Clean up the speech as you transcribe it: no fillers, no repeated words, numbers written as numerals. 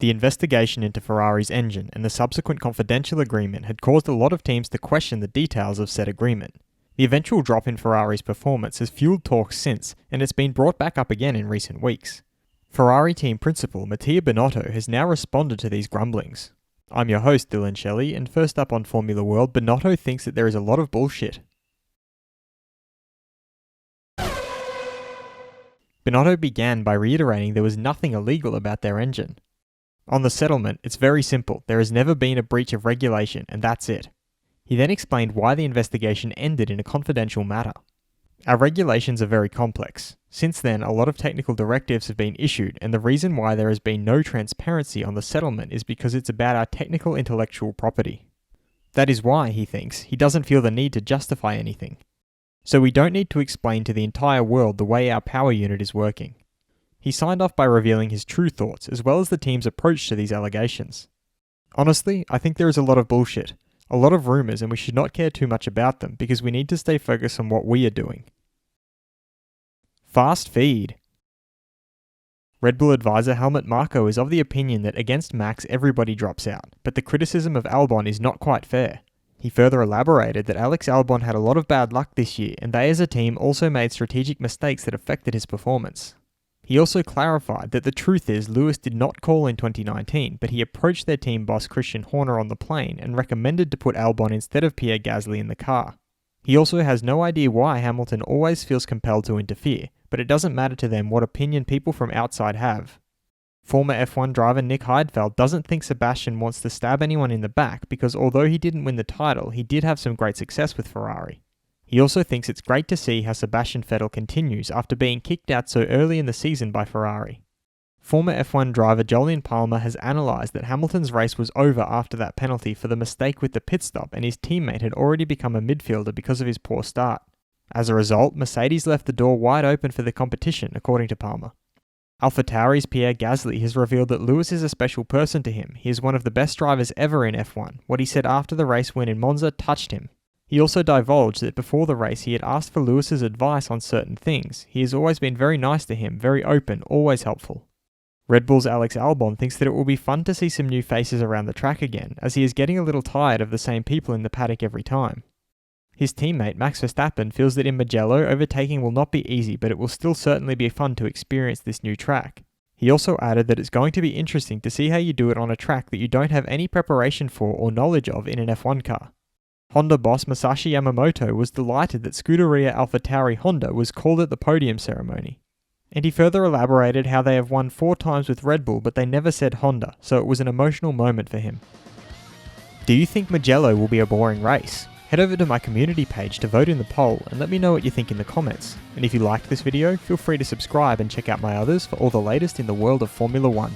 The investigation into Ferrari's engine and the subsequent confidential agreement had caused a lot of teams to question the details of said agreement. The eventual drop in Ferrari's performance has fueled talks since, and it's been brought back up again in recent weeks. Ferrari team principal Mattia Binotto has now responded to these grumblings. I'm your host Dillon Shelley, and first up on Formula World, Binotto thinks that there is a lot of bullshit. Binotto began by reiterating there was nothing illegal about their engine. On the settlement, it's very simple. There has never been a breach of regulation, and that's it. He then explained why the investigation ended in a confidential matter. Our regulations are very complex. Since then, a lot of technical directives have been issued, and the reason why there has been no transparency on the settlement is because it's about our technical intellectual property. That is why, he thinks, he doesn't feel the need to justify anything. So we don't need to explain to the entire world the way our power unit is working. He signed off by revealing his true thoughts, as well as the team's approach to these allegations. Honestly, I think there is a lot of bullshit, a lot of rumours, and we should not care too much about them because we need to stay focused on what we are doing. Fast feed. Red Bull advisor Helmut Marko is of the opinion that against Max everybody drops out, but the criticism of Albon is not quite fair. He further elaborated that Alex Albon had a lot of bad luck this year, and they as a team also made strategic mistakes that affected his performance. He also clarified that the truth is Lewis did not call in 2019, but he approached their team boss Christian Horner on the plane and recommended to put Albon instead of Pierre Gasly in the car. He also has no idea why Hamilton always feels compelled to interfere, but it doesn't matter to them what opinion people from outside have. Former F1 driver Nick Heidfeld doesn't think Sebastian wants to stab anyone in the back because although he didn't win the title, he did have some great success with Ferrari. He also thinks it's great to see how Sebastian Vettel continues after being kicked out so early in the season by Ferrari. Former F1 driver Jolyon Palmer has analysed that Hamilton's race was over after that penalty for the mistake with the pit stop, and his teammate had already become a midfielder because of his poor start. As a result, Mercedes left the door wide open for the competition, according to Palmer. AlphaTauri's Pierre Gasly has revealed that Lewis is a special person to him. He is one of the best drivers ever in F1. What he said after the race win in Monza touched him. He also divulged that before the race he had asked for Lewis's advice on certain things. He has always been very nice to him, very open, always helpful. Red Bull's Alex Albon thinks that it will be fun to see some new faces around the track again, as he is getting a little tired of the same people in the paddock every time. His teammate Max Verstappen feels that in Mugello, overtaking will not be easy, but it will still certainly be fun to experience this new track. He also added that it's going to be interesting to see how you do it on a track that you don't have any preparation for or knowledge of in an F1 car. Honda boss Masashi Yamamoto was delighted that Scuderia AlphaTauri Honda was called at the podium ceremony. And he further elaborated how they have won 4 times with Red Bull, but they never said Honda, so it was an emotional moment for him. Do you think Mugello will be a boring race? Head over to my community page to vote in the poll and let me know what you think in the comments. And if you liked this video, feel free to subscribe and check out my others for all the latest in the world of Formula 1.